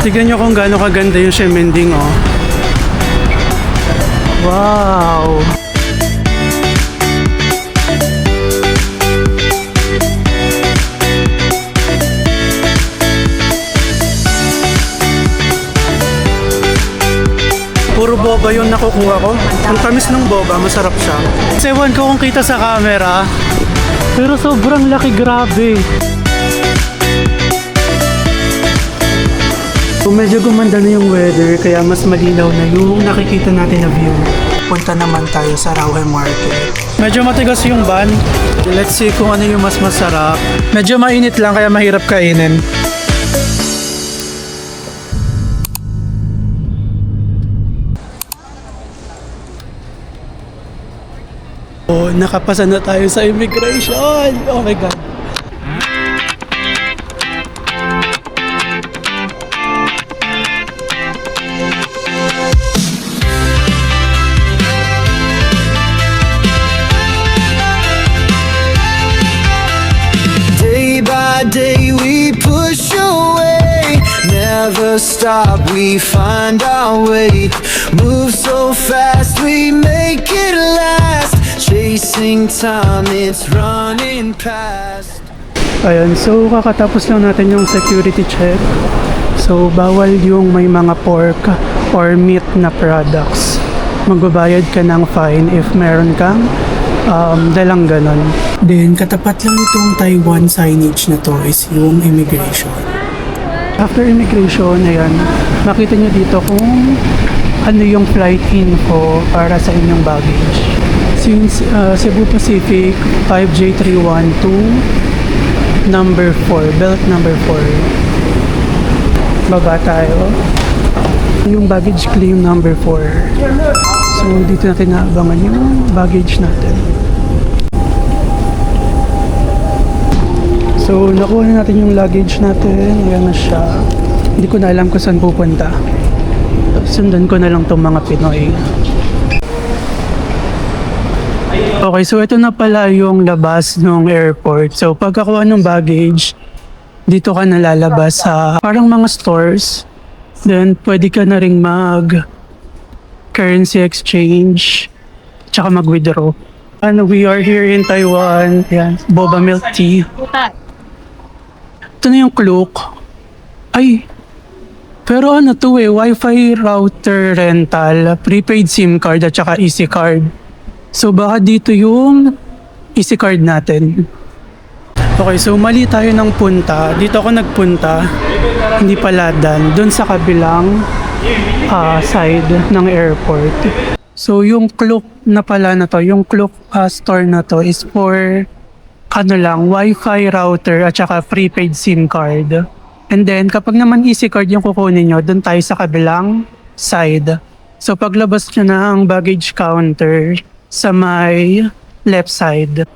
Tignan nyo kung gaano kaganda yung Shemending, oh. Wow! Puro boba yung nakukuha ko. Ang tamis ng boba, masarap siya. Ewan ko kung kita sa camera, pero sobrang laki, grabe. So medyo gumanda na yung weather, kaya mas malinaw na yung nakikita natin na view. Punta naman tayo sa Rauhe Market. Medyo matigas yung van. Let's see kung ano yung mas masarap. Medyo mainit lang, kaya mahirap kainin. Oh, nakapasa na tayo sa immigration. Oh my God. Day by day we push away, never stop, we find our way. Move so fast, we make it last. Chasing time, it's running past. Ayan, so kakatapos lang natin yung security check. So bawal yung may mga pork or meat na products. Magbabayad ka ng fine if meron kang dalang ganon. Then katapat lang itong Taiwan signage na to is yung immigration. After immigration, ayan, makita nyo dito kung ano yung flight info para sa inyong baggage. Since Cebu Pacific 5J312 number 4, belt number 4. Baba tayo. Yung baggage claim number 4. So dito natin naabangan yung baggage natin. So nakuha na natin yung luggage natin. Ayan na siya. Hindi ko na alam kung saan pupunta. Sundan ko na lang tong mga Pinoy. Okay, so ito na pala yung labas ng airport. So pagkakuha ng baggage, dito ka nalalabas sa parang mga stores. Then pwede ka na ring mag currency exchange tsaka mag-withdraw. And we are here in Taiwan. Yan, boba milk tea. Ito na yung Klook. Ay, pero ano to Wi-Fi router rental, prepaid SIM card at saka easy card. So baka dito yung easy card natin. Okay, so mali tayo ng punta. Dito ako nagpunta. Hindi pala daan. Doon sa kabilang side ng airport. So yung Klook na pala na to, yung Klook store na to is for ano lang, Wi-Fi router at saka prepaid SIM card. And then kapag naman easy card yung kukunin nyo, doon tayo sa kabilang side. So paglabas nyo na ang baggage counter sa may left side.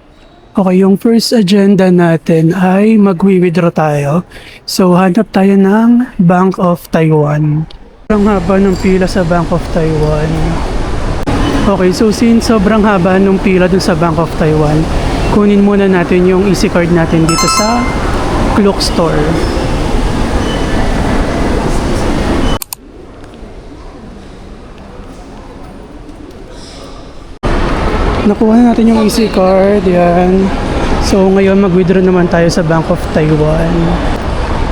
Okay, yung first agenda natin ay mag-withdraw tayo. So hanap tayo ng Bank of Taiwan. Sobrang haba ng pila sa Bank of Taiwan. Okay, so since sobrang haba ng pila dun sa Bank of Taiwan, kunin muna natin yung easy card natin dito sa Klook store. Nakuha na natin yung easy card, yan. So ngayon mag-withdraw naman tayo sa Bank of Taiwan.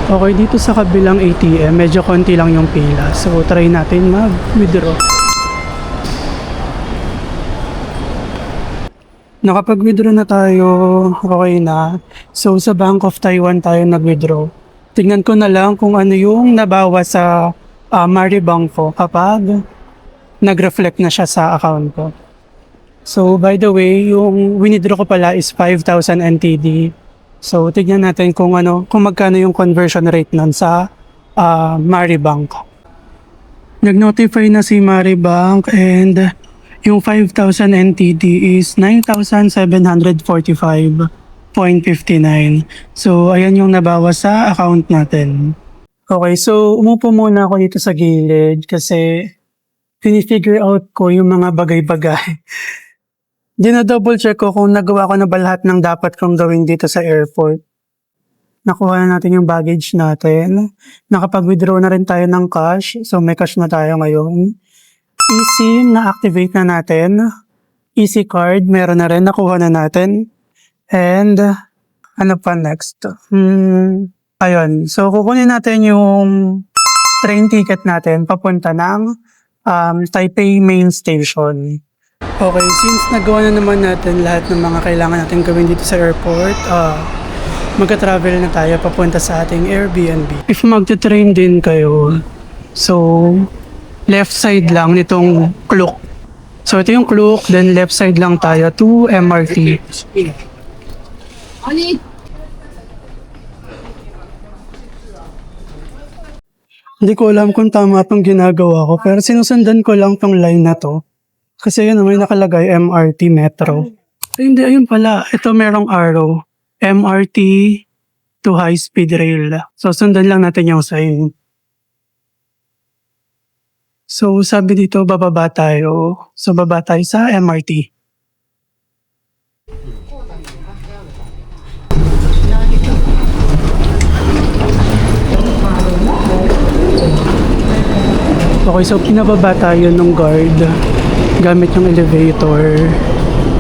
Okay, dito sa kabilang ATM, medyo konti lang yung pila. So try natin mag-withdraw. Nakapag-withdraw na tayo, okay na. So sa Bank of Taiwan tayo nag-withdraw. Tingnan ko na lang kung ano yung nabawa sa Maribank ko kapag nag-reflect na siya sa account ko. So by the way, yung withdraw ko pala is 5,000 NTD. So tignan natin kung magkano yung conversion rate nun sa Maribank. Nag-notify na si Maribank and yung 5,000 NTD is 9,745.59. So ayan yung nabawa sa account natin. Okay, so umupo muna ako dito sa gilid kasi pinifigure out ko yung mga bagay-bagay. Dina-double check ko kung nagawa ko na ba lahat ng dapat kong gawin dito sa airport. Nakuha na natin yung baggage natin. Nakapag-withdraw na rin tayo ng cash. So may cash na tayo ngayon. eSIM na-activate na natin. Easy card, meron na rin. Nakuha na natin. And ano pa next? Ayun. So kukunin natin yung train ticket natin papunta ng Taipei Main Station. Okay, since nagawa na naman natin lahat ng mga kailangan natin gawin dito sa airport, magka-travel na tayo papunta sa ating Airbnb. If magta-train din kayo, so left side lang nitong Klook. So ito yung Klook, then left side lang tayo to MRT. Hindi ko alam kung tama itong ginagawa ko, pero sinusundan ko lang tong line na to. Kasi yun, may nakalagay MRT Metro. Ay, hindi, ayun pala. Ito merong arrow. MRT to High Speed Rail. So, sundan lang natin yung sign. So, sabi dito, bababa tayo. So, baba tayo sa MRT. Okay, so pinababa tayo ng guard gamit yung elevator.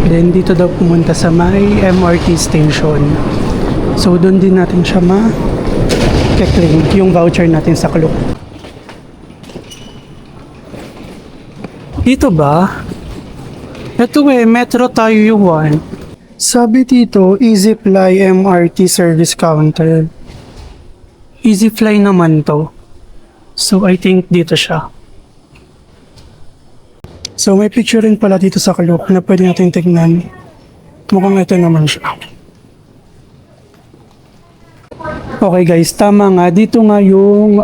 Then dito daw pumunta sa may MRT station. So doon din natin siya ma-claim yung voucher natin sa Klook. Dito ba? Ito Metro tayo yung one. Sabi dito, EasyFly MRT Service Counter. EasyFly naman to. So I think dito siya. So may picture rin pala dito sa Klook na pwede natin tignan. Mukhang ito naman siya. Okay guys, tama nga. Dito nga yung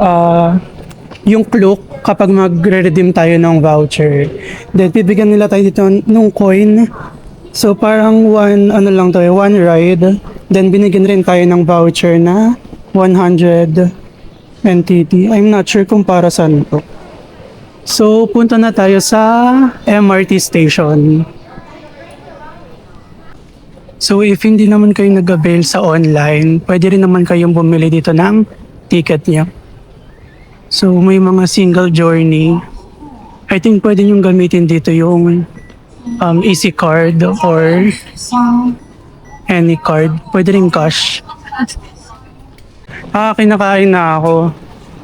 Klook kapag magre-redeem tayo ng voucher. Then bibigyan nila tayo dito nung coin. So parang one ride. Then binigyan rin tayo ng voucher na 100 NTT. I'm not sure kung para saan to. So, punta na tayo sa MRT station. So, if hindi naman kayo nag-avail sa online, pwede rin naman kayong bumili dito ng ticket niya. So, may mga single journey. I think pwede nyo gamitin dito yung easy card or any card. Pwede rin cash. Kinakain na ako.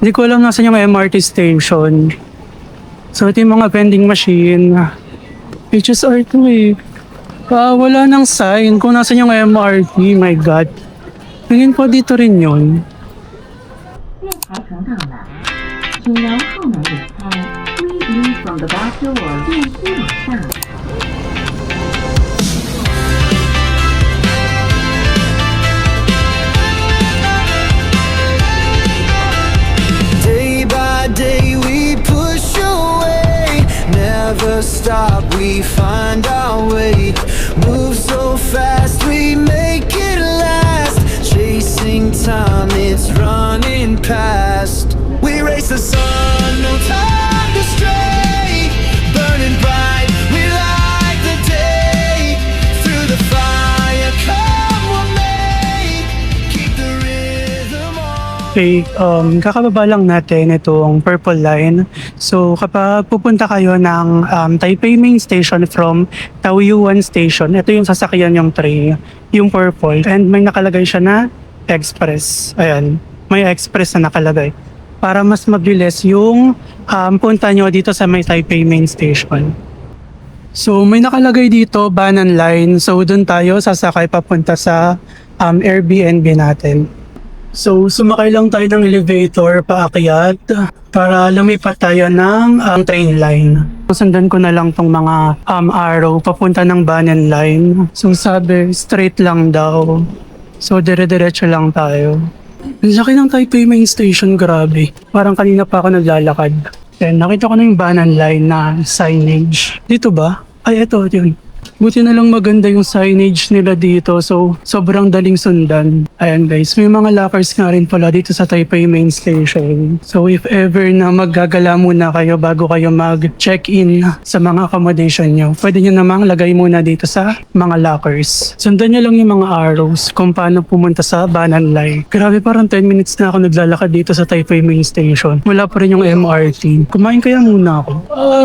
Hindi ko alam nasan yung MRT station. So, ito yung mga vending machine. HSR2 wala nang sign kung nasan yung MRT. My God. Tingin ko dito rin yun. 列车乘到了，请由后门离开，Please from the back door，电梯往上。 Day by day we push away, never stop, we find our way. Move so fast, we make it last. Chasing time, it's running past. We race the sun, no time to stray. Burning bright, we light the day. Through the fire, come what may. Keep the rhythm on. Okay, kakababa lang natin itong purple line. So, kapag pupunta kayo ng Taipei Main Station from Taoyuan Station, ito yung sasakyan yung train, yung purple. And may nakalagay siya na express. Ayan, may express na nakalagay. Para mas mabilis yung punta nyo dito sa may Taipei Main Station. So, may nakalagay dito, Banan Line. So, dun tayo sasakay papunta sa Airbnb natin. So, sumakay lang tayo ng elevator paakyat para lumipat tayo ng train line. Sundan ko na lang tong mga arrow papunta ng Banan Line. So, sabi, straight lang daw. So, dire-diretso lang tayo. Ang laki ng Taipei Main Station, grabe. Parang kanina pa ako naglalakad. Then, nakita ko na yung Banan Line na signage. Dito ba? Ay, ito, yun. Buti na lang maganda yung signage nila dito. So, sobrang daling sundan. Ayan guys, may mga lockers nga rin pala dito sa Taipei Main Station. So, if ever na maggagala muna kayo bago kayo mag-check-in sa mga accommodation nyo, pwede nyo namang lagay muna dito sa mga lockers. Sundan nyo lang yung mga arrows kung paano pumunta sa Banan Line. Grabe, parang 10 minutes na ako naglalakad dito sa Taipei Main Station. Wala pa rin yung MRT. Kumain kaya muna ako.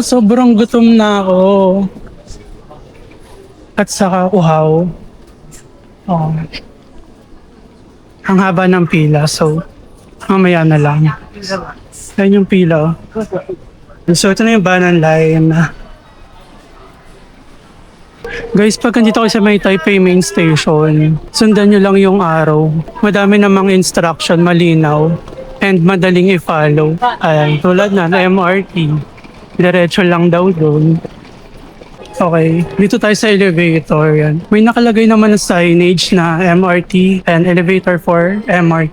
Sobrang gutom na ako. At saka uhaw. Oh. Ang haba ng pila, so mamaya na lang. Yan yung pila. So ito na yung Banan Line. Guys, pag nandito kayo sa may Taipei Main Station, sundan nyo lang yung araw. Madami namang instruction, malinaw, and madaling i-follow. Ayan, tulad na MRT. Diretso lang daw doon. Okay, dito tayo sa elevator. Yan. May nakalagay naman na signage na MRT and elevator for MRT.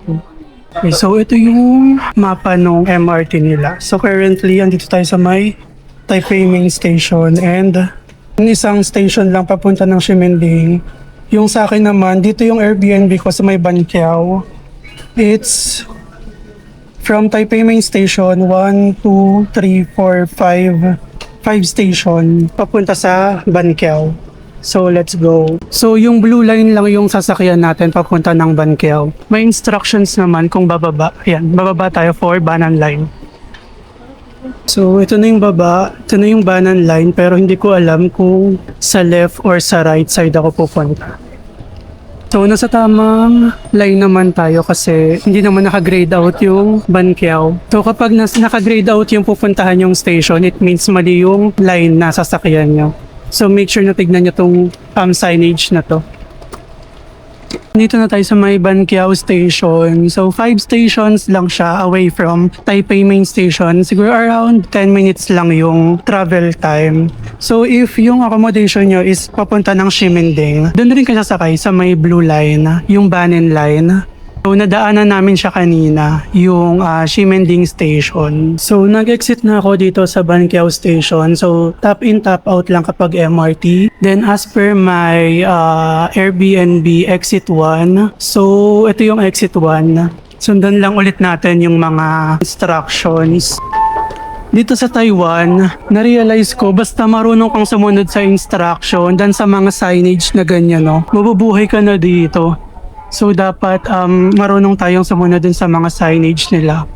Okay, so ito yung mapa ng MRT nila. So currently, andito tayo sa may Taipei Main Station and yung isang station lang papunta ng Ximending. Yung sa akin naman, dito yung Airbnb ko sa may Banqiao. It's from Taipei Main Station, 1, 2, 3, 4, 5 station papunta sa Banqiao. So let's go. So yung blue line lang yung sasakyan natin papunta ng Banqiao. May instructions naman kung bababa. Ayan, bababa tayo for Banan Line. So ito na yung baba, ito na yung Banan Line, pero hindi ko alam kung sa left or sa right side ako pupunta. So nasa tamang line naman tayo kasi hindi naman naka-grade out yung Banqiao. So kapag naka-grade out yung pupuntahan yung station, it means mali yung line na sasakyan nyo. So make sure na tignan nyo tong signage na to. Dito na tayo sa may Banqiao Station. So 5 stations lang siya away from Taipei Main Station. Siguro around 10 minutes lang yung travel time. So if yung accommodation nyo is papunta ng Ximending, doon rin kayo sasakay sa may blue line, yung Banan Line. So nadaanan namin siya kanina, yung Ximending Station. So nag-exit na ako dito sa Banqiao Station. So tap in, tap out lang kapag MRT. Then as per my Airbnb exit 1, so ito yung exit 1. Sundan lang ulit natin yung mga instructions. Dito sa Taiwan, na-realize ko basta marunong kang sumunod sa instruction dan sa mga signage na ganyan, no, mabubuhay ka na dito. So dapat marunong tayong sumunod din sa mga signage nila.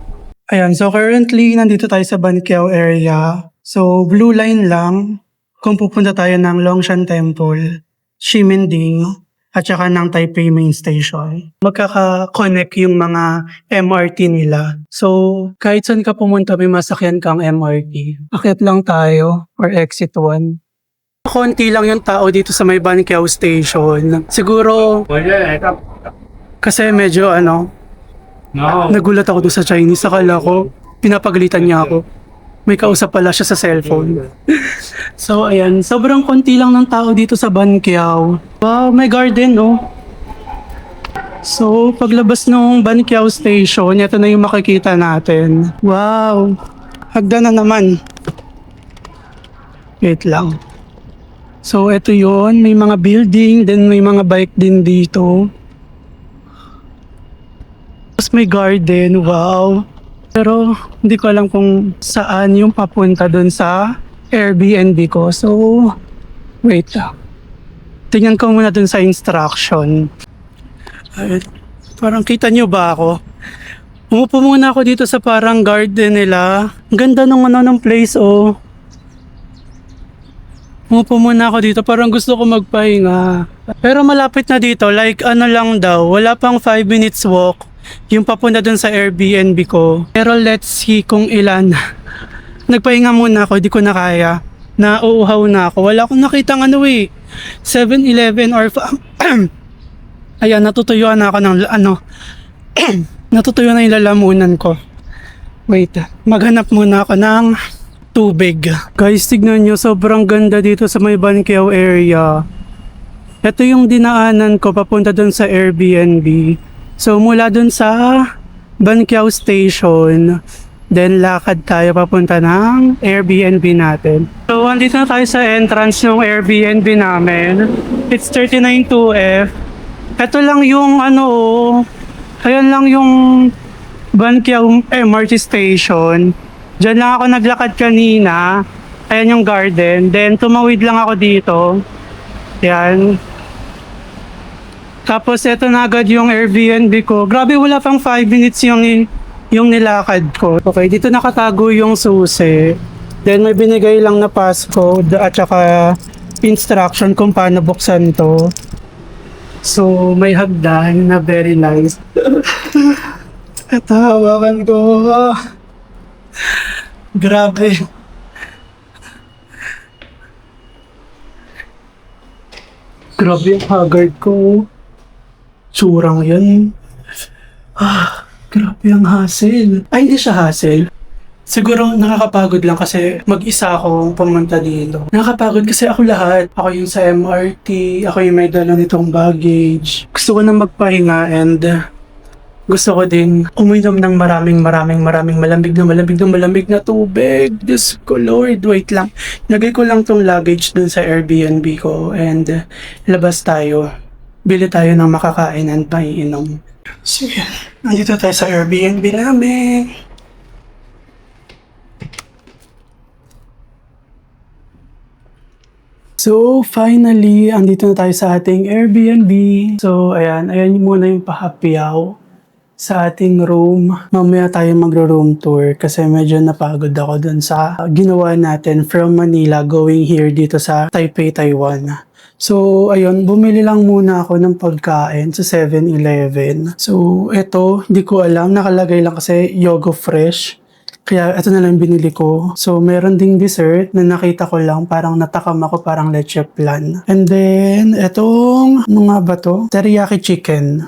Ayan, so currently nandito tayo sa Banqiao area. So blue line lang kung pupunta tayo ng Longshan Temple, Ximending, at saka ng Taipei Main Station. Magkaka-connect yung mga MRT nila. So kahit saan ka pumunta may masakyan kang MRT. Akit lang tayo or exit 1. Konti lang yung tao dito sa may Banqiao Station. Siguro kasi medyo nagulat ako doon sa Chinese. Akala ko pinapagalitan niya ako. May kausap pala siya sa cellphone. So ayan, sobrang konti lang ng tao dito sa Banqiao. Wow, may garden, no? So paglabas ng Banqiao Station, ito na yung makikita natin. Wow, hagdan na naman. Wait lang. So ito yon, may mga building, then may mga bike din dito. Tapos may garden, wow. Pero hindi ko alam kung saan yung papunta dun sa Airbnb ko. So, wait lang. Tingnan ko muna dun sa instruction. Ay, parang kita nyo ba ako? Umupo muna ako dito sa parang garden nila. Ang ganda ng place, oh. Umupo muna ako dito, parang gusto ko magpahinga. Pero malapit na dito, like lang daw, wala pang 5 minutes walk yung papunta dun sa Airbnb ko. Pero let's see kung ilan. Nagpahinga muna ako, di ko na kaya. Nauuhaw na ako. Wala akong nakitang 7-Eleven or ayan, natutuyuan na ako ng natutuyuan na yung lalamunan ko. Wait, maghanap muna ako ng tubig. Guys, tignan nyo, sobrang ganda dito sa may Banqiao area. Ito yung dinaanan ko papunta dun sa Airbnb. So mula dun sa Banqiao Station, Then lakad tayo papunta ng Airbnb natin. So andito na tayo sa entrance ng Airbnb namin. It's 392F. Ito lang yung ayan lang yung Banqiao MRT station. Diyan lang ako naglakad kanina. Ayan yung garden. Then tumawid lang ako dito. Yan. Tapos ito na agad yung Airbnb ko. Grabe, wala pang 5 minutes yung nilakad ko. Okay, dito nakatago yung susi. Then may binigay lang na passcode at saka instruction kung paano buksan to. So may hagdan na very nice. Ito, hawakan ko. Grabe. Grabe yung haggard ko. Tsurang yan. Grabe ang hassle. Ay, hindi siya hassle. Siguro nakakapagod lang kasi mag-isa akong pumunta dito. Nakakapagod kasi ako lahat. Ako yung sa MRT, ako yung may dala nitong baggage. Gusto ko na magpahinga and gusto ko din uminom ng maraming malamig na tubig. Diyos ko Lord, wait lang. Lagay ko lang tong luggage dun sa Airbnb ko and labas tayo. Bili tayo ng makakain and maiinom. So yan, nandito tayo sa Airbnb namin. So finally, andito na tayo sa ating Airbnb. So ayan muna yung pa-happy hour sa ating room. Mamaya tayo magro-room tour kasi medyo napagod ako dun sa ginawa natin from Manila going here dito sa Taipei, Taiwan. So, ayun, bumili lang muna ako ng pagkain sa 7-Eleven. So, eto, hindi ko alam, nakalagay lang kasi Yogo Fresh. Kaya ito na lang binili ko. So, meron ding dessert na nakita ko lang, parang natakam ako, parang leche flan. And then, etong, ano nga ba to? Teriyaki chicken.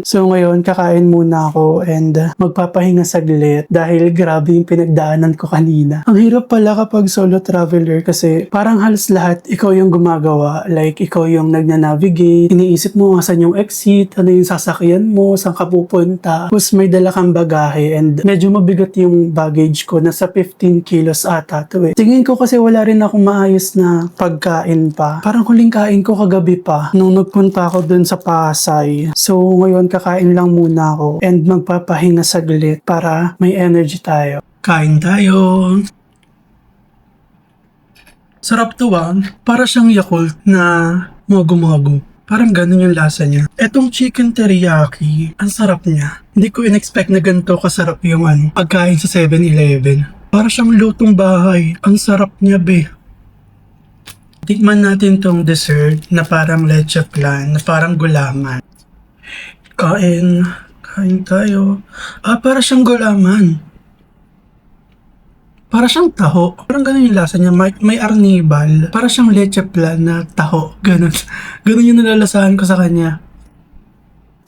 So, ngayon, kakain muna ako and magpapahinga saglit dahil grabe yung pinagdaanan ko kanina. Ang hirap pala kapag solo traveler kasi parang halos lahat ikaw yung gumagawa. Like, ikaw yung nagna-navigate, iniisip mo saan yung exit, ano yung sasakyan mo, saan ka pupunta. Tapos may dala kang bagahe and medyo mabigat yung baggage ko, nasa 15 kilos ata to eh. Tingin ko kasi wala rin akong maayos na pagkain pa. Parang huling kain ko kagabi pa nung nagpunta ako dun sa Pasay. So ngayon kakain lang muna ako and magpapahinga saglit para may energy tayo. Kain tayo! Sarap to para siyang Yakult na mogo-mogo. Parang ganun yung lasa niya. Etong chicken teriyaki, ang sarap niya. Hindi ko in-expect na ganito kasarap yung pagkain sa 7-Eleven. Para siyang lutong bahay. Ang sarap niya, be. Tikman natin tong dessert na parang leche flan, na parang gulaman. Kain tayo. Para siyang gulaman. Para siyang taho. Parang ganun yung lasa niya. May arnibal. Para siyang leche flan na taho. Ganun. Ganun yung nalalasahan ko sa kanya.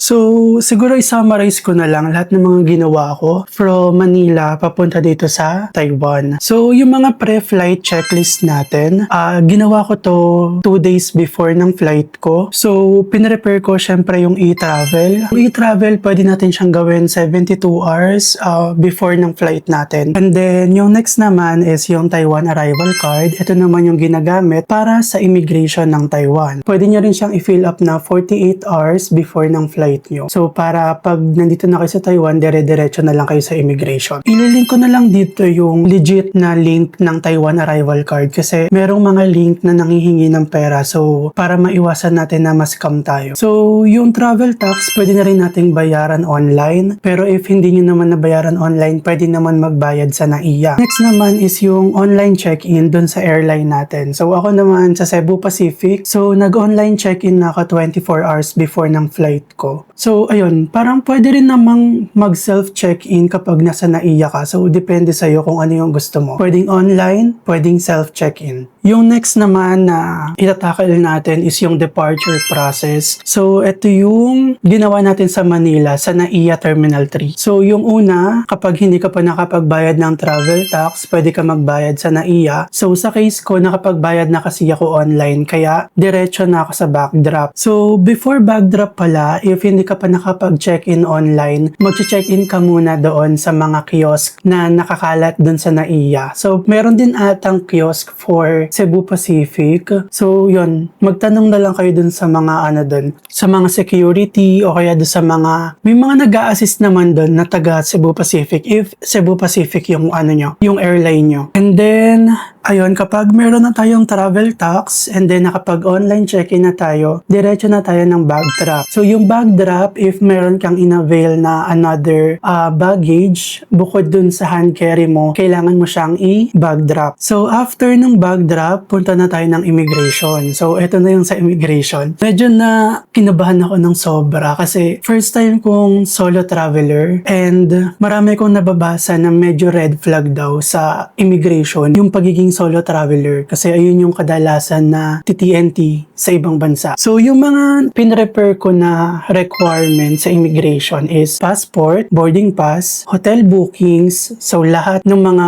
So, siguro i-summarize ko na lang lahat ng mga ginawa ko from Manila papunta dito sa Taiwan. So, yung mga pre-flight checklist natin, ginawa ko to 2 days before ng flight ko. So, pinrepare ko syempre yung e-travel. Yung e-travel, pwede natin siyang gawin 72 hours before ng flight natin. And then, yung next naman is yung Taiwan arrival card. Ito naman yung ginagamit para sa immigration ng Taiwan. Pwede nyo rin siyang i-fill up na 48 hours before ng flight nyo. So, para pag nandito na kayo sa Taiwan, dire-diretso na lang kayo sa immigration. Ililink ko na lang dito yung legit na link ng Taiwan arrival card kasi merong mga link na nanghihingi ng pera. So, para maiwasan natin na ma-scam tayo. So, yung travel tax, pwede na rin nating bayaran online. Pero if hindi nyo naman nabayaran online, pwede naman magbayad sa NAIA. Next naman is yung online check-in dun sa airline natin. So, ako naman sa Cebu Pacific. So, nag-online check-in na ako 24 hours before ng flight ko. So, ayun, parang pwede rin namang mag-self-check-in kapag nasa NAIA ka. So, depende sa'yo kung ano yung gusto mo. Pwedeng online, pwedeng self-check-in. Yung next naman na itatakil natin is yung departure process. So, ito yung ginawa natin sa Manila, sa NAIA Terminal 3. So, yung una, kapag hindi ka pa nakapagbayad ng travel tax, pwede ka magbayad sa NAIA. So, sa case ko, nakapagbayad na kasi ako online, kaya diretso na ako sa backdrop. So, before backdrop pala, if if hindi ka pa nakapag-check-in online, mag-check-in ka muna doon sa mga kiosk na nakakalat doon sa NAIA. So, meron din atang kiosk for Cebu Pacific. So, yun, magtanong na lang kayo doon sa mga doon, sa mga security o kaya doon sa mga, may mga nag-a-assist naman doon na taga Cebu Pacific if Cebu Pacific yung nyo, yung airline nyo. And then, ayun, kapag meron na tayong travel tax and then nakapag-online check-in na tayo, diretso na tayo ng bag drop. So, yung bag drop, if meron kang in-avail na another baggage, bukod dun sa hand carry mo, kailangan mo siyang i-bag drop. So, after ng bag drop, punta na tayo ng immigration. So, eto na yung sa immigration. Medyo na kinabahan ako ng sobra kasi first time kong solo traveler and marami kong nababasa na medyo red flag daw sa immigration, yung pagiging solo traveler kasi ayun yung kadalasan na TTNT sa ibang bansa. So yung mga pinrepair ko na requirement sa immigration is passport, boarding pass, hotel bookings, so lahat ng mga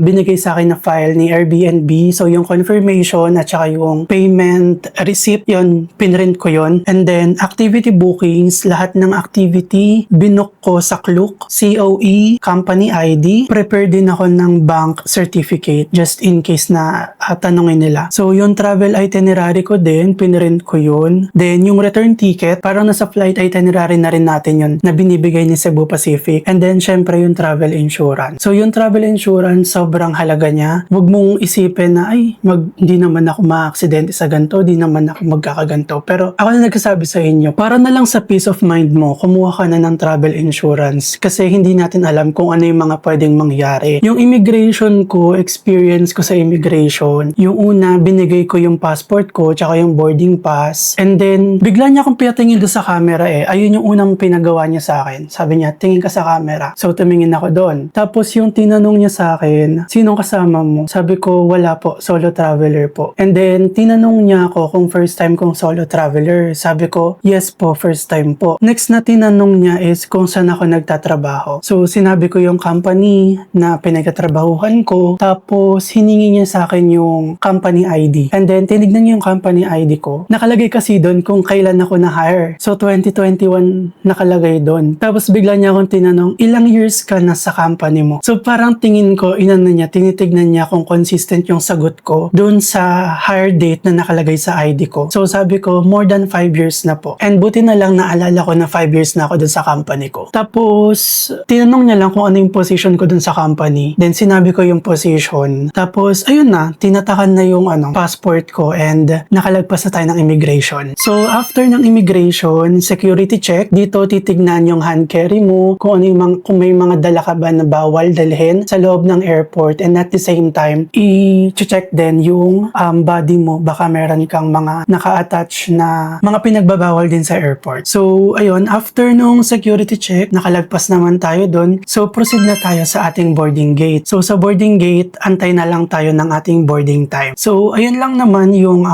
binigay sa akin na file ni Airbnb, so yung confirmation at saka yung payment receipt, yun, pinrint ko yun. And then activity bookings, lahat ng activity binook ko sa Klook, COE, company ID, prepare din ako ng bank certificate just in case na tanongin nila. So, yung travel itinerary ko din, pinrint ko yun. Then, yung return ticket, parang nasa flight itinerary na rin natin yun na binibigay ni Cebu Pacific. And then, syempre, yung travel insurance. So, yung travel insurance, sobrang halaga niya. Huwag mong isipin na, ay, hindi naman ako ma-aksidente sa ganito, di naman ako magkakaganto. Pero, ako na nagsasabi sa inyo, para na lang sa peace of mind mo, kumuha ka na ng travel insurance kasi hindi natin alam kung ano yung mga pwedeng mangyari. Yung immigration ko, experience ko sa immigration, yung una, binigay ko yung passport ko, tsaka yung boarding pass. And then, bigla niya akong pinatingin doon sa camera Ayun yung unang pinagawa niya sa akin. Sabi niya, tingin ka sa camera. So, tumingin ako doon. Tapos, yung tinanong niya sa akin, sinong kasama mo? Sabi ko, wala po, solo traveler po. And then, tinanong niya ako kung first time kong solo traveler. Sabi ko, yes po, first time po. Next na tinanong niya is kung saan ako nagtatrabaho. So, sinabi ko yung company na pinagtatrabahuhan ko. Tapos, hiningi niya sa akin yung company ID. And then, tinignan niya yung company ID ko. Nakalagay kasi doon kung kailan ako na-hire. So, 2021 nakalagay doon. Tapos, bigla niya akong tinanong, ilang years ka na sa company mo? So, parang tingin ko, tinitignan niya kung consistent yung sagot ko doon sa hire date na nakalagay sa ID ko. So, sabi ko, more than 5 years na po. And buti na lang naalala ko na 5 years na ako doon sa company ko. Tapos, tinanong niya lang kung ano yung position ko doon sa company. Then, sinabi ko yung position. Tapos, ayun na, tinatakan na yung passport ko and nakalagpas na tayo ng immigration. So, after ng immigration, security check, dito titignan yung hand carry mo, kung ano yung kung may mga dala ka ba na bawal dalhin sa loob ng airport, and at the same time, i-check din yung body mo, baka meron kang mga naka-attach na mga pinagbabawal din sa airport. So, ayun, after nung security check, nakalagpas naman tayo doon. So, proceed na tayo sa ating boarding gate. So, sa boarding gate, antay na lang tayo ng ating boarding time. So, ayun lang naman yung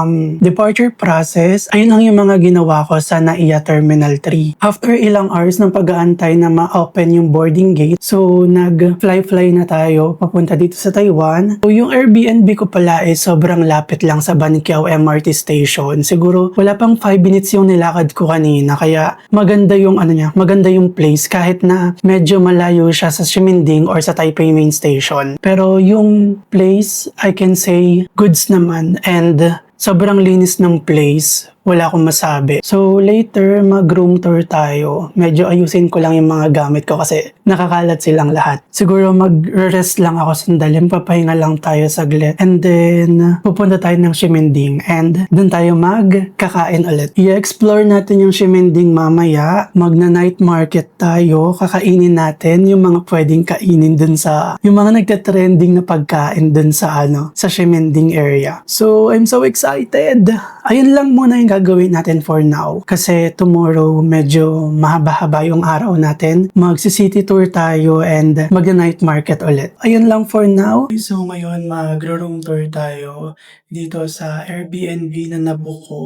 departure process. Ayun lang yung mga ginawa ko sa NAIA Terminal 3. After ilang hours ng pag-aantay na ma-open yung boarding gate, so, nag-fly na tayo papunta dito sa Taiwan. So, yung Airbnb ko pala is sobrang lapit lang sa Banqiao MRT station. Siguro, wala pang 5 minutes yung nilakad ko kanina. Kaya, maganda yung maganda yung place kahit na medyo malayo siya sa Ximending or sa Taipei Main Station. Pero yung place, I can say, goods naman and sobrang linis ng place. Wala akong masabi. So, later, mag-room tour tayo. Medyo ayusin ko lang yung mga gamit ko kasi nakakalat silang lahat. Siguro mag-rest lang ako sandali. Papahinga lang tayo saglit. And then, pupunta tayo ng Ximending. And dun tayo magkakain ulit. I-explore natin yung Ximending mamaya. Magna-night market tayo. Kakainin natin yung mga pwedeng kainin dun sa, yung mga nagte-trending na pagkain dun sa sa Ximending area. So, I'm so excited. Ayun lang muna yung gagawin natin for now. Kasi tomorrow, medyo mahaba-haba yung araw natin. Magsi-city tour tayo and mag-night market ulit. Ayun lang for now. So ngayon, mag-room tour tayo dito sa Airbnb na nabook ko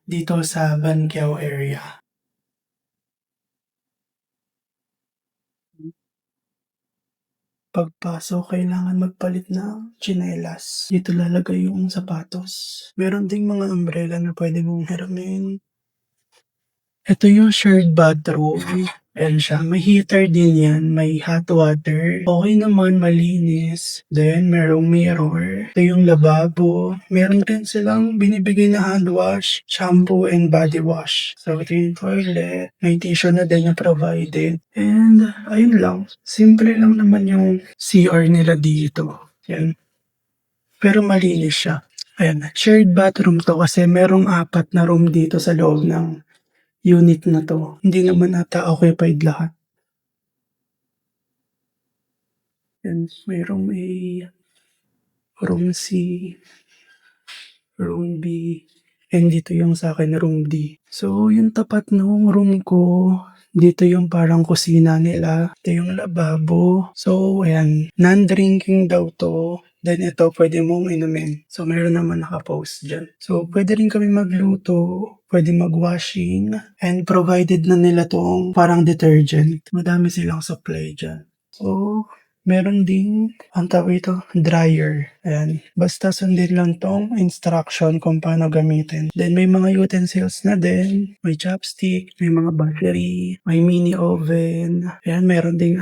dito sa Banqiao area. Pagpasok, kailangan magpalit ng tsinelas. Dito lalagay yung sapatos. Meron ding mga umbrella na pwede mong hiramin. Ito yung shared bathroom. Ayan siya. May heater din yan. May hot water. Okay naman, malinis. Then, merong mirror. Ito yung lababo. Meron din silang binibigay na hand wash, shampoo, and body wash. So, ito yung toilet. May tissue na din yung provided. And, ayun lang. Simple lang naman yung CR nila dito. Yan. Pero malinis siya. Ayan. Shared bathroom to kasi merong 4 na room dito sa loob ng unit na to. Hindi naman ata occupied lahat. And mayroong A, room C, room B, and dito yung sa akin room D. So, yung tapat ng room ko, dito yung parang kusina nila. Ito yung lababo. So, ayan. Non-drinking daw to. Then ito, pwede mong inumin. So, meron naman nakapost dyan. So, pwede rin kami magluto, pwede mag-washing, and provided na nila tong parang detergent. Madami silang supply dyan. So, meron ding, ang tawag ito, dryer. Ayan. Basta sundin lang tong instruction kung paano gamitin. Then, may mga utensils na din. May chopstick, may mga battery, may mini oven. Ayan, meron ding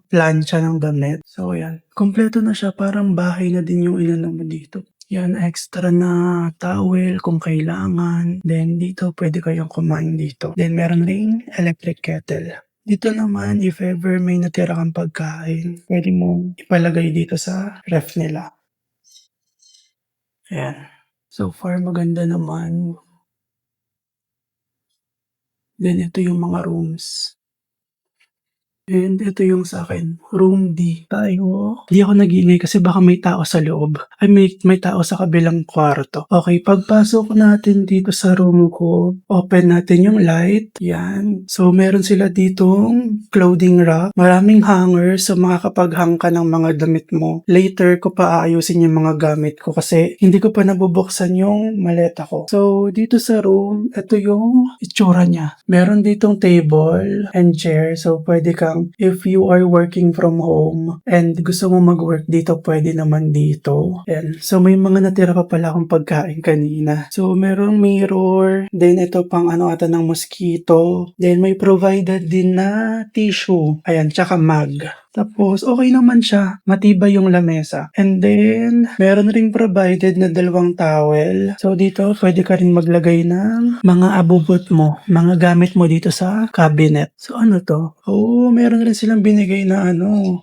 plancha ng damit. So, ayan. Kompleto na siya. Parang bahay na din yung inano mo dito. Yan, extra na towel kung kailangan. Then, dito, pwede kayong kumain dito. Then, meron ring electric kettle. Dito naman, if ever may natira kang pagkain, pwede mo ipalagay dito sa ref nila. Ayan. So far, maganda naman. Then, ito yung mga rooms. And ito yung sa akin, room D. Tayo. Hindi ako nag-iingay kasi baka may tao sa loob. Ay, may tao sa kabilang kwarto. Okay, pagpasok natin dito sa room ko, open natin yung light. Yan. So, meron sila ditong clothing rack. Maraming hangers, so makakapaghang ka ng mga damit mo. Later ko pa aayusin yung mga gamit ko kasi hindi ko pa nabubuksan yung maleta ko. So, dito sa room, ito yung itsura niya. Meron ditong table and chair, so pwede kang if you are working from home and gusto mo mag-work dito, pwede naman dito. Ayan. So, may mga natira pa pala akong pagkain kanina. So, merong mirror. Then, ito pang ata ng mosquito. Then, may provided din na tissue. Ayan, tsaka mug. Tapos, okay naman siya. Matibay yung lamesa. And then, meron ring provided na 2 towel. So, dito, pwede ka rin maglagay ng mga abubot mo. Mga gamit mo dito sa cabinet. So, ano to? Oo, meron rin silang binigay na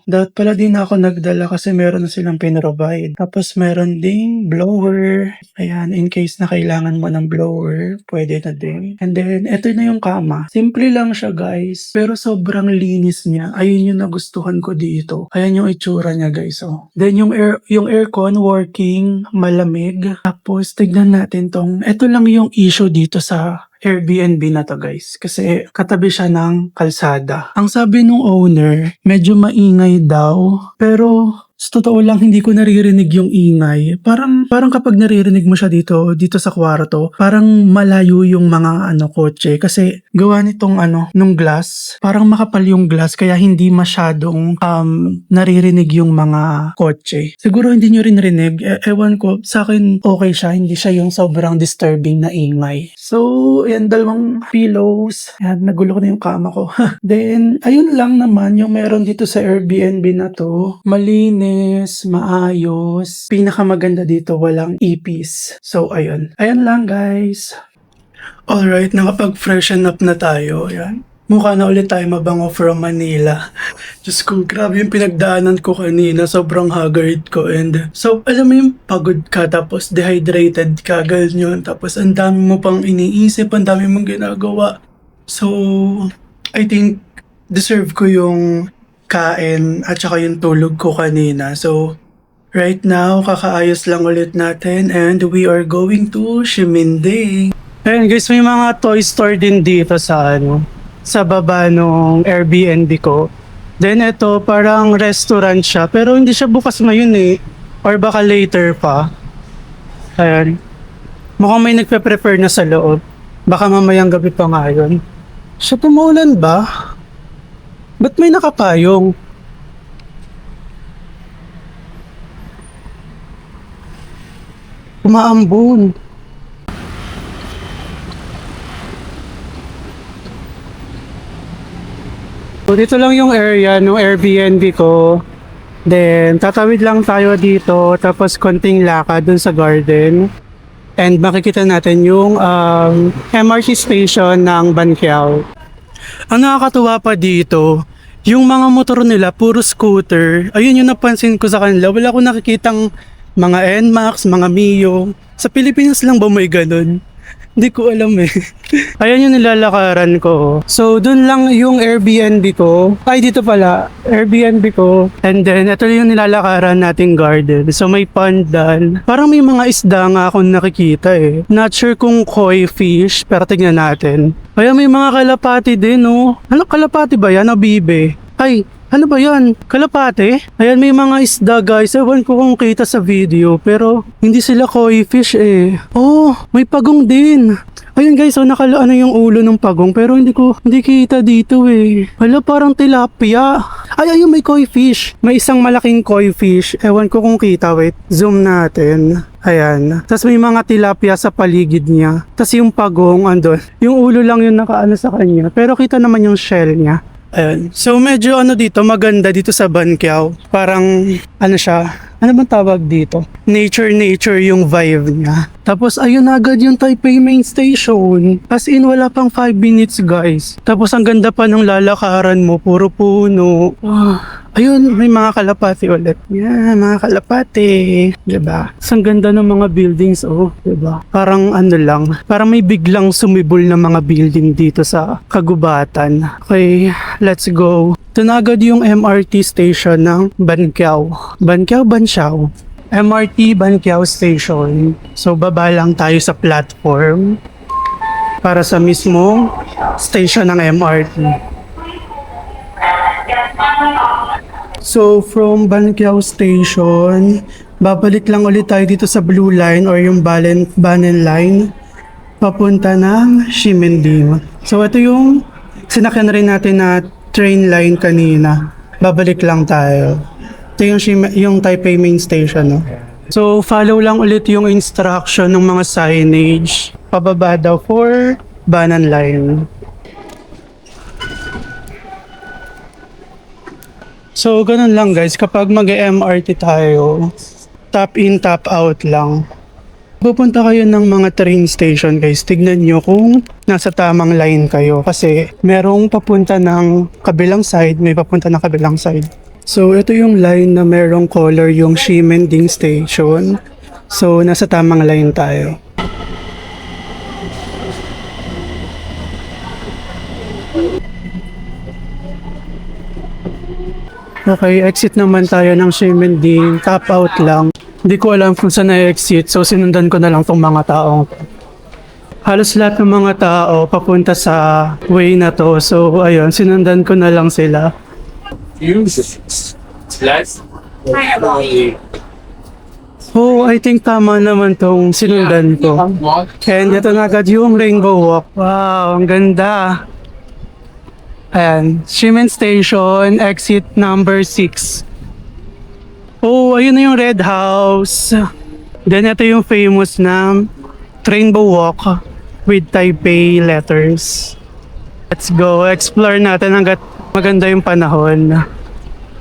Dapat pala din ako nagdala kasi meron na silang pinrovide. Tapos, meron ding blower. Ayan, in case na kailangan mo ng blower, pwede na din. And then, eto na yung kama. Simple lang siya, guys. Pero sobrang linis niya. Ayun yung nagustuhan ko dito. Ayan yung itsura niya, guys. Oh. Then yung aircon working, malamig. Tapos tignan natin ito lang yung issue dito sa Airbnb na to, guys. Kasi katabi siya ng kalsada. Ang sabi nung owner, medyo maingay daw. Pero sa totoo lang, hindi ko naririnig yung ingay. Parang kapag naririnig mo siya dito sa kwarto, parang malayo yung mga kotse. Kasi gawa nitong nung glass, parang makapal yung glass kaya hindi masyadong naririnig yung mga kotse. Siguro hindi nyo rin narinig. Ewan ko, sa akin okay siya. Hindi siya yung sobrang disturbing na ingay. So, ayan, 2 pillows. Ayan, nagulo ko na yung kama ko. Then, ayun lang naman yung meron dito sa Airbnb na to. Malinis, maayos. Pinakamaganda dito, walang ipis. So, ayun. Ayan lang, guys. Alright, nakapag-freshen up na tayo. Ayan. Mukha na ulit tayo mabango from Manila. Diyos ko, grabe yung pinagdaanan ko kanina. Sobrang haggard ko. And so, alam mo yung pagod ka, tapos dehydrated ka, ganyan. Tapos ang dami mo pang iniisip, ang dami mong ginagawa. So, I think deserve ko yung kain at saka yung tulog ko kanina. So, right now, kakaayos lang ulit natin and we are going to Shiminde. Ayun guys, may mga toy store din dito sa baba nung Airbnb ko. Then ito, parang restaurant siya. Pero hindi siya bukas ngayon or baka later pa. Ayan. Mukhang may nagpe-prepare na sa loob. Baka mamayang gabi pa nga yun. Siya, tumuulan ba? Ba't may nakapayong? Umaambon. So, dito lang yung area ng Airbnb ko. Then, tatawid lang tayo dito, tapos konting lakad dun sa garden. And makikita natin yung MRT station ng Banqiao. Ang nakakatuwa pa dito, yung mga motor nila, puro scooter. Ayun yung napansin ko sa kanila. Wala akong nakikitang mga NMAX, mga Mio. Sa Pilipinas lang ba may ganun? Hindi ko alam eh. Ayan yung nilalakaran ko. So, dun lang yung Airbnb ko. Ay, dito pala. Airbnb ko. And then, ito yung nilalakaran nating garden. So, may pandan. Parang may mga isda nga akong nakikita eh. Not sure kung koi fish, pero tignan natin. Ayan, may mga kalapati din oh. Ano, kalapati ba yan o bibe? Ay, ano ba yan? Kalapate? Ayan, may mga isda guys. Ewan ko kung kita sa video. Pero hindi sila koi fish eh. Oh, may pagong din. Ayun guys, so ano yung ulo ng pagong. Pero hindi kita dito eh. Hala, parang tilapia. Ay, ayun, may koi fish. May isang malaking koi fish. Ewan ko kung kita. Wait, zoom natin. Ayan. Tapos may mga tilapia sa paligid niya. Tapos yung pagong andun. Yung ulo lang yung nakaano sa kanya. Pero kita naman yung shell niya. Ayan. So medyo ano dito, maganda dito sa Banqiao. Parang ano siya, ano bang tawag dito? Nature yung vibe niya. Tapos ayun agad yung Taipei main station. As in wala pang 5 minutes guys. Tapos ang ganda pa ng lalakaran mo, puro puno. Ayun, may mga kalapati ulit. Yan, mga kalapati. Diba? So, ang ganda ng mga buildings, oh. Diba? Parang ano lang. Parang may biglang sumibol na mga building dito sa kagubatan. Okay, let's go. Ito na agad yung MRT station ng Banqiao. Banqiao. MRT Banqiao Station. So, baba lang tayo sa platform para sa mismong station ng MRT. So, from Banqiao Station, babalik lang ulit tayo dito sa Blue Line or yung Banen Line papunta ng Ximending. So, ito yung sinakyan rin natin na train line kanina. Babalik lang tayo. Ito yung Taipei Main Station. No? So, follow lang ulit yung instruction ng mga signage. Pababa daw for Banen Line. So, ganun lang guys. Kapag mag-MRT tayo, tap in, tap out lang. Pupunta kayo ng mga train station guys. Tignan nyo kung nasa tamang line kayo. Kasi merong papunta ng kabilang side, may papunta ng kabilang side. So, ito yung line na merong color yung Ximending Station. So, nasa tamang line tayo. Okay, exit naman tayo ng Ximending. Tap out lang. Hindi ko alam kung saan na-exit. So, sinundan ko na lang tong mga taong. Halos lahat ng mga tao papunta sa way na to. So, ayun, sinundan ko na lang sila. Oh, I think tama naman tong sinundan ko. And ito na agad yung Rainbow Walk. Wow, ang ganda. Ayan, Ximen Station, exit number 6. Oh, ayun na yung Red House. Then ito yung famous na Rainbow Walk with Taipei letters. Let's go, explore natin hanggat maganda yung panahon.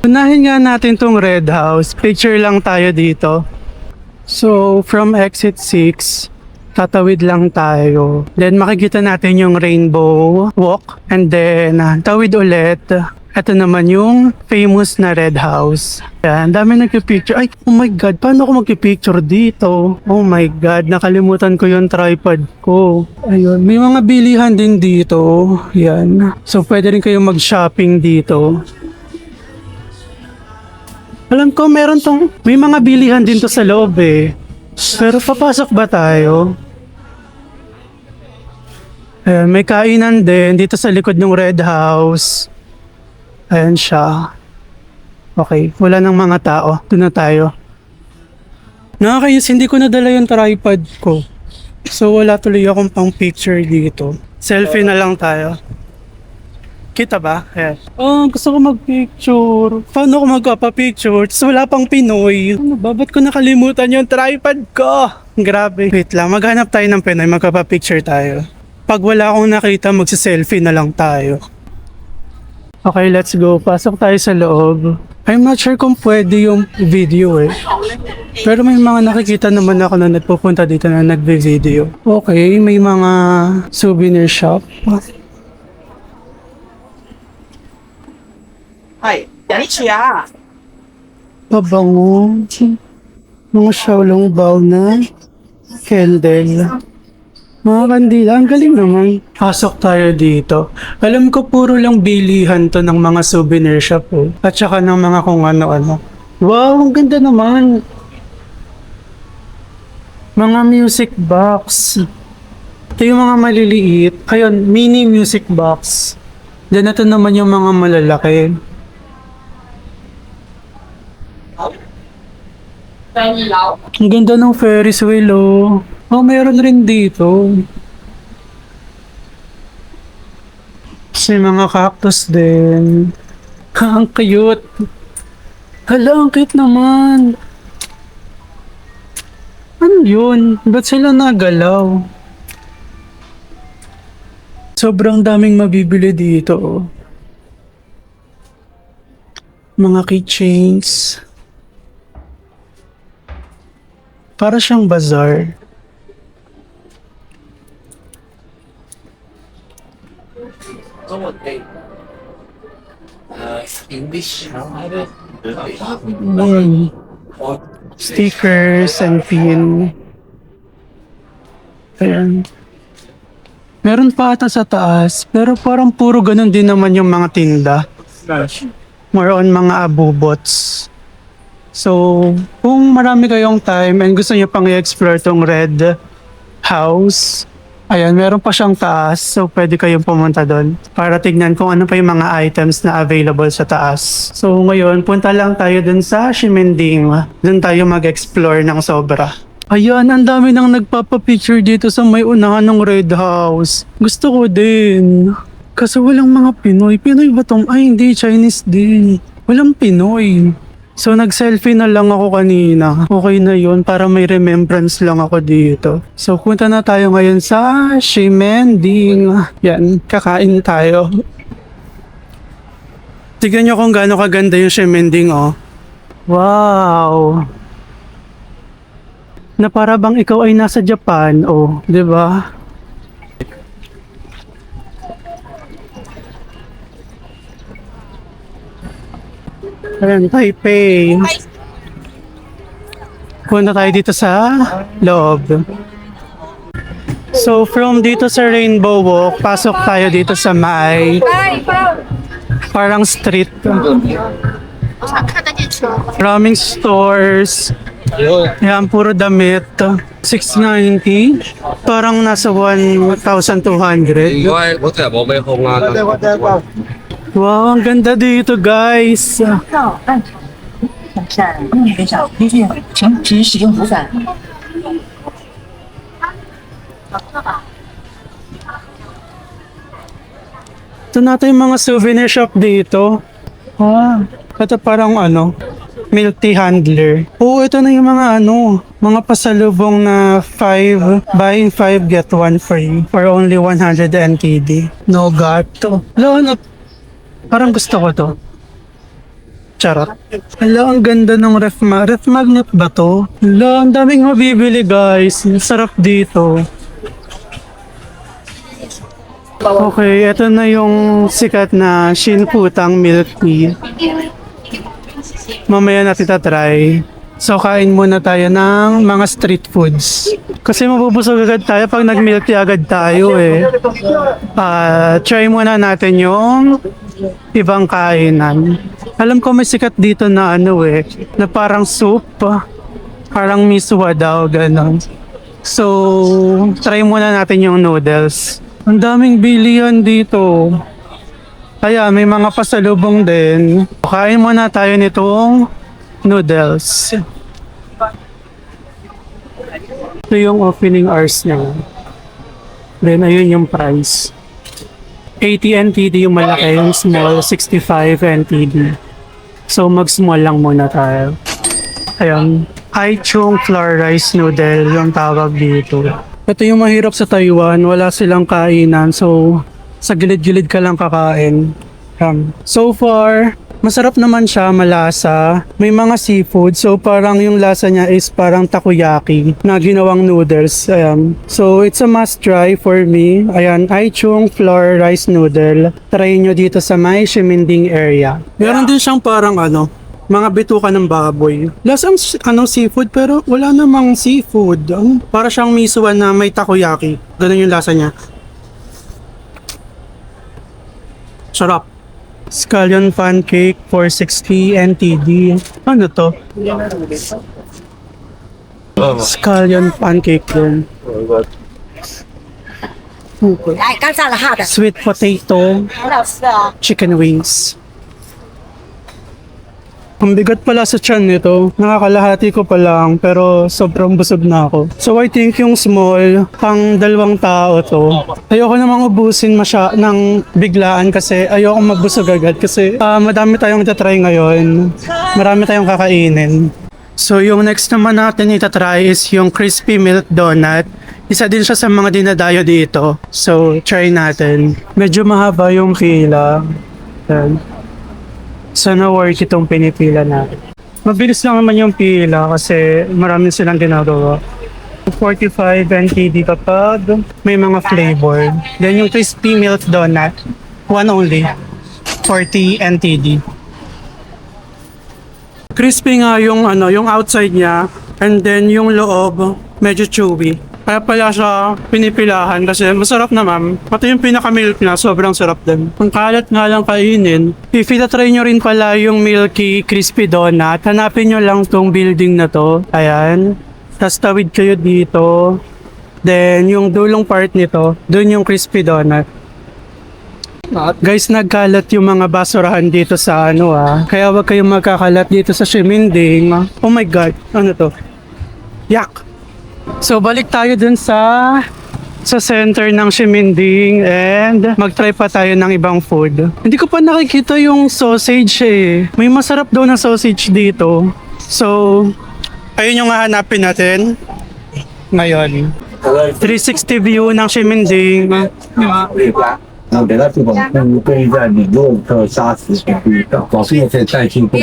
Unahin nga natin tong Red House. Picture lang tayo dito. So, from exit 6, tatawid lang tayo. Then makikita natin yung Rainbow Walk. And then tawid ulit. Ito naman yung famous na Red House. Yan, dami nagpipicture. Ay, oh my God, paano ako magpipicture dito? Oh my God, nakalimutan ko yung tripod ko. Ayun, may mga bilihan din dito. Yan. So pwede rin kayong mag-shopping dito. Alam ko may mga bilihan din to sa loob eh. Pero papasok ba tayo? Ayan, may kainan din dito sa likod ng Red House. Ayan siya. Okay, wala nang mga tao. Doon na tayo. Nakakayos, hindi ko nadala yung tripod ko. So wala tuloy akong pang picture dito. Selfie na lang tayo. Kita ba? Ayan. Oh, gusto ko mag-picture. Paano ako magpapapicture? Tapos wala pang Pinoy. Ano ba? Ba't ko nakalimutan yung tripod ko? Grabe. Wait lang, maghanap tayo ng Pinoy. Magpapapicture tayo. Pag wala akong nakita, magsiselfie na lang tayo. Okay, let's go. Pasok tayo sa loob. I'm not sure kung pwede yung video eh. Pero may mga nakikita naman ako na nagpupunta dito na nagbe-video. Okay, may mga souvenir shop. 係有啲住啊！ Pabango. Mga Shaolong Bao na candle. Mga kandila, ang galing naman. Pasok tayo dito. Alam ko puro lang bilihan to ng mga souvenir shop oh. At saka ng mga kung ano-ano. Wow, ang ganda naman. Mga music box. Ito yung mga maliliit. Ayun, mini music box. Diyan na to naman yung mga malalaki. Ang ganda ng Ferris wheel oh. Oh, meron rin dito. May mga cactus din. Ang cute. Hala, ang cute naman. Ano yun? Ba't sila nagalaw? Sobrang daming mabibili dito oh. Mga keychains. Para siyang bazaar. English. Stickers and pin. Ayan. Meron pa ata sa taas, pero parang puro ganun din naman yung mga tinda. More on mga abubots. So, kung marami kayong time and gusto niyo pang i-explore tong Red House, ayan, meron pa siyang taas. So, pwede kayong pumunta doon para tignan kung ano pa yung mga items na available sa taas. So, ngayon, punta lang tayo dun sa Ximending. Doon tayo mag-explore ng sobra. Ayan, ang dami nang nagpapapicture dito sa may unahan ng Red House. Gusto ko din. Kasi walang mga Pinoy. Pinoy ba tong? Ay, hindi. Chinese din. Walang Pinoy. So, nag-selfie na lang ako kanina. Okay na yun para may remembrance lang ako dito. So, punta na tayo ngayon sa Ximending. Yan, kakain tayo. Tignan nyo kung gaano kaganda yung Ximending, oh. Wow! Na para bang ikaw ay nasa Japan, oh. 'Di ba? Ayan, Taipei. Punta tayo dito sa loob. So, from dito sa Rainbow Walk, pasok tayo dito sa may parang street. Maraming stores. Yan, puro damit. 690. Parang nasa 1,200. 應該嗰隻冇俾控啊。 Wow, ang ganda dito, guys. 到半途改善公园上依据停止使用浮板。 Ito natin yung mga souvenir shop dito. Ah, ito parang ano, milk tea handler. Oo, ito na yung mga ano, mga pasalubong na 5, buying 5 get 1 free for only 100 NTD. No got to. Hello, ano? Parang gusto ko to. Charot. Hello, ang ganda ng ref magnet ba to? Hello, ang daming mabibili guys. Sarap dito. Okay, ito na yung sikat na Shinputang milk tea. Mamaya natin tatry. So, kain muna tayo ng mga street foods. Kasi mabubusog agad tayo pag nag-milk tea agad tayo eh. Try muna natin yung ibang kainan. Alam ko may sikat dito na ano eh, na parang soup. Parang miswa daw, gano'n. So, try muna natin yung noodles. Ang daming bilihan dito. Kaya may mga pasalubong din. Kain muna tayo nitong noodles. Ito yung opening hours niya. Then ayun yung price. 80 NTD yung malaki, yung small 65 NTD. So mag-small lang muna tayo. Ayun. Haichung flour rice noodle yung tawag dito. Ito yung mahirap sa Taiwan, wala silang kainan. So sa gilid-gilid ka lang kakain. So far, masarap naman siya, malasa. May mga seafood. So parang yung lasa niya is parang takoyaki na ginawang noodles. Ayan. So it's a must try for me. Ayan, Aichung flour rice noodle. Try nyo dito sa may Shiminding area. Meron din siyang parang mga bituka ng baboy. Lasang seafood pero wala namang seafood. Para siyang misuan na may takoyaki. Ganun yung lasa niya. Sarap. Scallion pancake, 460 NTD. Ano to? Scallion pancake din. Sweet potato, chicken wings. Ang bigat pala sa tiyan nito. Nakakalahati ko pa lang pero sobrang busog na ako. So I think yung small, pang 2 tao to. Ayoko namang ubusin ng biglaan kasi ayoko mabusog agad kasi madami tayong itatry ngayon. Marami tayong kakainin. So yung next naman natin itatry is yung crispy milk donut. Isa din siya sa mga dinadayo dito. So try natin. Medyo mahaba yung pila. Yan. Sana worth itong pinipila natin. Mabilis lang naman yung pila kasi marami silang ginagawa. 45 NTD kapag may mga flavor. Then yung crispy milk donut, one only, 40 NTD. Crispy nga yung yung outside niya and then yung loob medyo chewy. Kaya pala siya pinipilahan kasi masarap naman. Pati yung pinaka-milk niya, sobrang sarap din. Ang kalat nga lang kainin. If itatry nyo rin pala yung milky crispy donut, hanapin nyo lang tong building na to. Ayan. Tapos tawid kayo dito. Then yung dulong part nito, dun yung crispy donut. Guys, nagkalat yung mga basurahan dito sa Kaya wag kayong magkakalat dito sa Shiminding. Oh my God, ano to? Yak! So balik tayo dun sa center ng Shiminding and mag-try pa tayo ng ibang food. Hindi ko pa nakikita yung sausage eh. May masarap daw na sausage dito. So, ayun yung hahanapin natin ngayon. 360 view ng Shiminding. 然后给它这种菇跟在你用的沙石去味道，保持可以带进菇不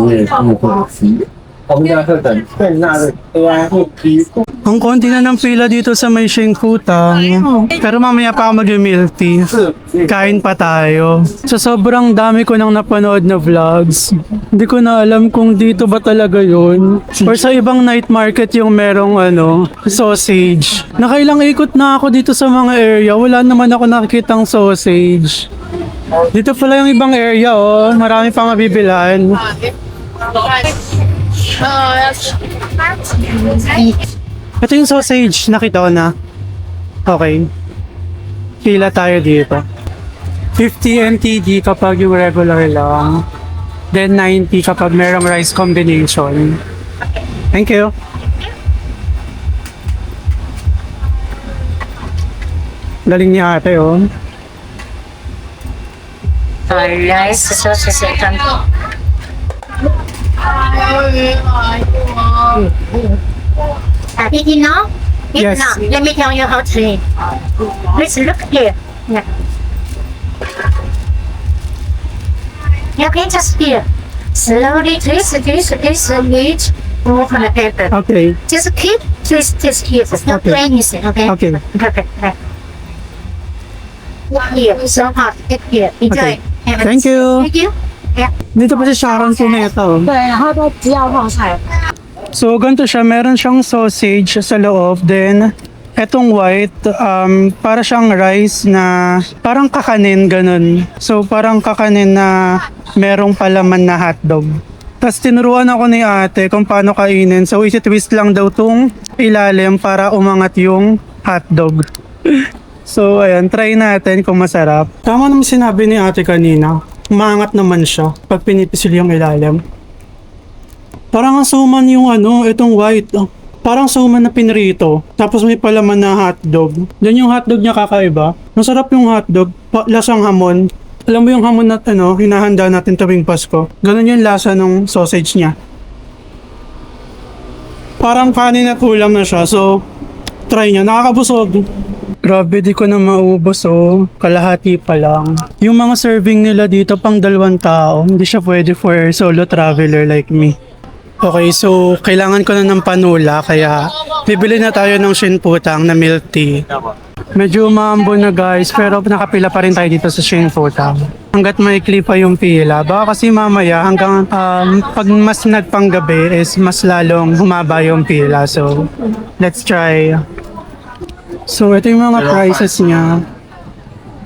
会不皮。我们要是等更大的端会皮。 Ang konti na ng pila dito sa may Shingkutang. Pero mamaya pa ako mag-milk tea. Kain pa tayo. So sobrang dami ko nang napanood na vlogs. Hindi ko na alam kung dito ba talaga yun. Or sa ibang night market yung merong sausage. Nakailang ikot na ako dito sa mga area. Wala naman ako nakikitang sausage. Dito pala yung ibang area Marami pang mabibilhan. Ito yung sausage, nakita ko na. Okay. Pila tayo dito. 50 NTD kapag yung regular lang. Then 90 kapag merong rice combination. Thank you. Galing niya ate rice sausage and Did you know? Yes. Now, let me tell you how to eat. Please look here. Yeah. Okay, just here. Slowly twist, reach, move on the paper. Okay. Just keep twist here. Don't do anything, okay? Okay. Perfect. Right. Here, so hot. Get here. Enjoy. Okay. Have a Thank you. Thank you. Yeah. Dito pa si Sharon Cuneta. 对，然后再只要泡菜。 So, ganito siya. Meron siyang sausage sa loob. Then, etong white, para siyang rice na parang kakanin, ganun. So, parang kakanin na merong palaman na hotdog. Tapos, tinuruan ako ni ate kung paano kainin. So, isi-twist lang daw tong ilalim para umangat yung hotdog. So, ayan. Try natin kung masarap. Tama naman sinabi ni ate kanina. Umangat naman siya pag pinipisil yung ilalim. Parang ang suman yung itong white. Parang suman na pinrito. Tapos may palaman na hotdog. Then yung hotdog niya kakaiba. Masarap yung hotdog. Lasang hamon. Alam mo yung hamon na hinahanda natin tuwing Pasko. Ganun yung lasa ng sausage niya. Parang kanin at ulam na siya. So, try niya. Nakakabusog. Grabe, di ko na maubos oh. Kalahati pa lang. Yung mga serving nila dito pang 2 tao. Hindi siya pwede for solo traveler like me. Okay, so kailangan ko na ng panula kaya bibili na tayo ng Shinputang na milk tea. Medyo maambo na guys pero nakapila pa rin tayo dito sa Shinputang. Hanggat maikli pa yung pila. Baka kasi mamaya hanggang pag mas nagpanggabi is mas lalong humaba yung pila. So let's try. So ito yung mga prices niya.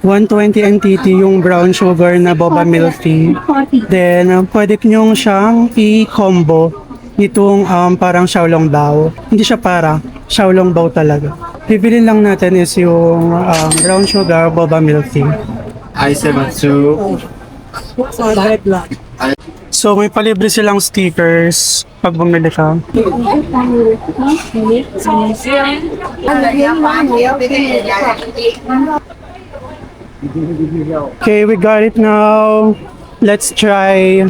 120 NTT yung brown sugar na boba milk tea. Then pwede nyo siyang i-combo nitong parang Xiaolong Bao. Hindi siya para, Xiaolong Bao talaga. Bibili lang natin is yung brown sugar boba milk tea. So may palibre silang stickers pag bumili ka. Okay, we got it now. Let's try.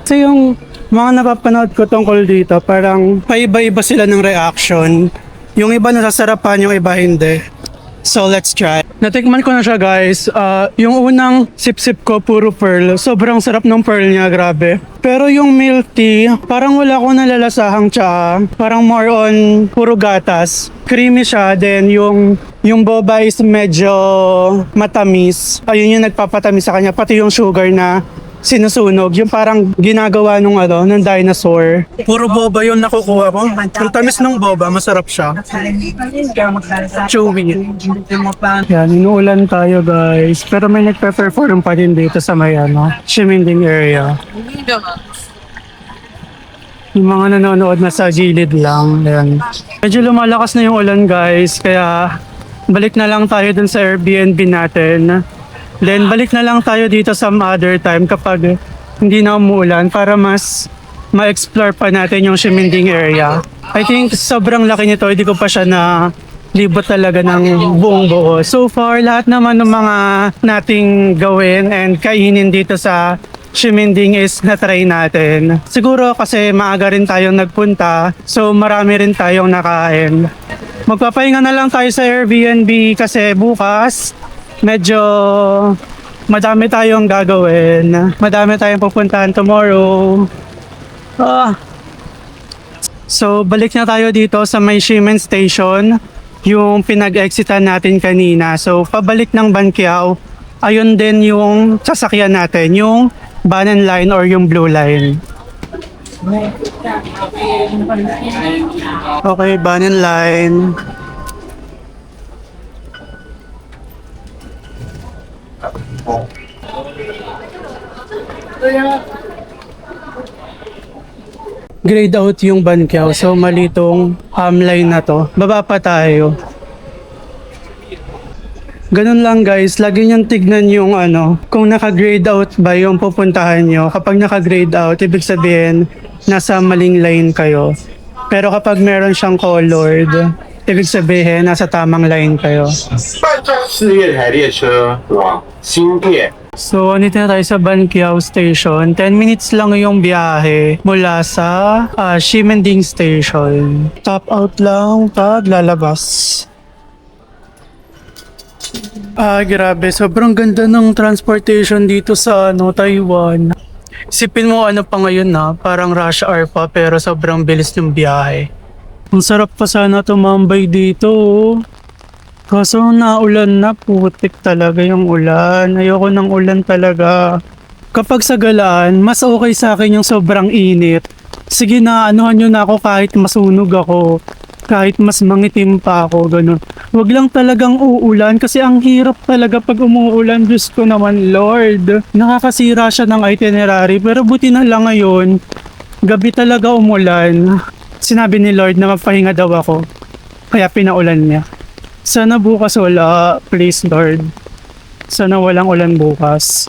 So yung mga napapanood ko tungkol dito, parang paiba-iba sila ng reaction. Yung iba nasasarapan, yung iba hindi. So let's try. Natikman ko na siya guys. Yung unang sip-sip ko, puro pearl. Sobrang sarap ng pearl niya, grabe. Pero yung milk tea, parang wala akong nalalasahang tsaa. Parang more on puro gatas. Creamy siya, then yung boba is medyo matamis. Ayun yung nagpapatamis sa kanya, pati yung sugar na sinusunog, yung parang ginagawa nung ng dinosaur. Puro boba yung nakukuha ko. Ang tamis ng boba, masarap siya. Chewy. Yan, inuulan tayo guys. Pero may nagpe-perform pa din dito sa may Ximending area. Yung mga nanonood na sa gilid lang. Yan. Medyo lumalakas na yung ulan guys, kaya balik na lang tayo dun sa Airbnb natin. Then balik na lang tayo dito some other time kapag hindi na umuulan para mas ma-explore pa natin yung Ximending area. I think sobrang laki nito, hindi ko pa siya na libot talaga ng buong buo. So far, lahat naman ng mga nating gawin and kainin dito sa Ximending is na-try natin. Siguro kasi maaga rin tayong nagpunta, so marami rin tayong nakain. Magpapahinga na lang tayo sa Airbnb kasi bukas medyo madami tayong gagawin. Madami tayong pupuntahan tomorrow. So, balik na tayo dito sa may Ximen Station, yung pinag-exitan natin kanina. So, pabalik ng Banqiao, ayun din yung sasakyan natin, yung Banan Line or yung Blue Line. Okay, Banan Line. Grade out yung Banqiao, so malitong line na to. Baba pa tayo. Ganun lang guys, lagi niyong tignan yung kung naka-grade out ba yung pupuntahan nyo. Kapag naka-grade out, ibig sabihin nasa maling line kayo. Pero kapag meron siyang colored, ibig sabihin nasa tamang line kayo. 4月台列车往新店。 So, nandito na tayo sa Banqiao Station. 10 minutes lang yung biyahe mula sa Ximending Station. Top out lang pag lalabas. Grabe. Sobrang ganda ng transportation dito sa Taiwan. Isipin mo pa ngayon parang rush hour pa pero sobrang bilis ng biyahe. Ang sarap pa sana tumambay dito. Kaso naulan na, putik talaga yung ulan. Ayoko ng ulan talaga. Kapag sa galaan, mas okay sa akin yung sobrang init. Sige na, anuhan nyo na ako kahit masunog ako. Kahit mas mangitim pa ako, ganun. Wag lang talagang uulan kasi ang hirap talaga pag umuulan. Diyos ko naman, Lord. Nakakasira siya ng itinerary pero buti na lang ngayon. Gabi talaga umulan. Sinabi ni Lord na magpahinga daw ako. Kaya pinaulan niya. Sana bukas wala, please Lord. Sana walang ulan bukas.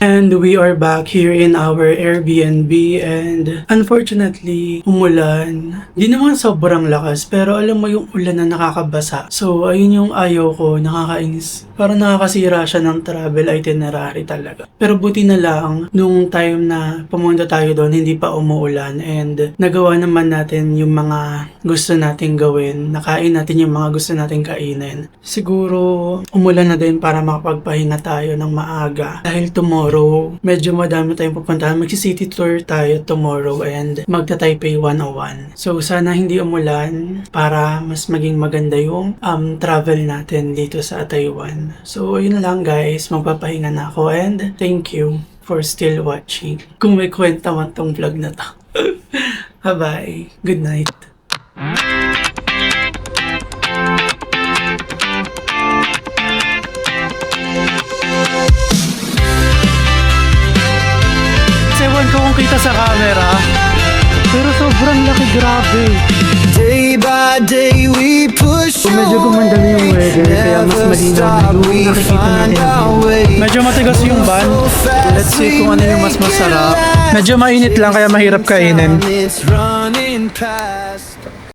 And we are back here in our Airbnb and unfortunately, umulan. Di naman sobrang lakas pero alam mo yung ulan na nakakabasa. So ayun yung ayaw ko, nakakainis. Parang nakakasira siya ng travel itinerary talaga. Pero buti na lang, nung time na pumunta tayo doon, hindi pa umuulan and nagawa naman natin yung mga gusto nating gawin. Nakain natin yung mga gusto nating kainin. Siguro umulan na din para makapagpahinga tayo ng maaga. Dahil tomorrow, medyo madami tayong pupuntahan. Magsi-city tour tayo tomorrow and magta-Taipei 101. So sana hindi umulan para mas maging maganda yung travel natin dito sa Taiwan. So yun lang guys, magpapahinga na ako and thank you for still watching. Kung may kwenta man tong vlog na to. Bye-bye. Good night. Ewan ko kung kita sa camera, pero sobrang laki, grabe. Day by day we push Medyo gumanda na yung weather, kaya mas Never malinaw na stop, yung we nakikita find natin. our way. Medyo matigas yung van. Let's see kung ano yung mas masarap. Medyo mainit lang kaya mahirap kainin. It's running past.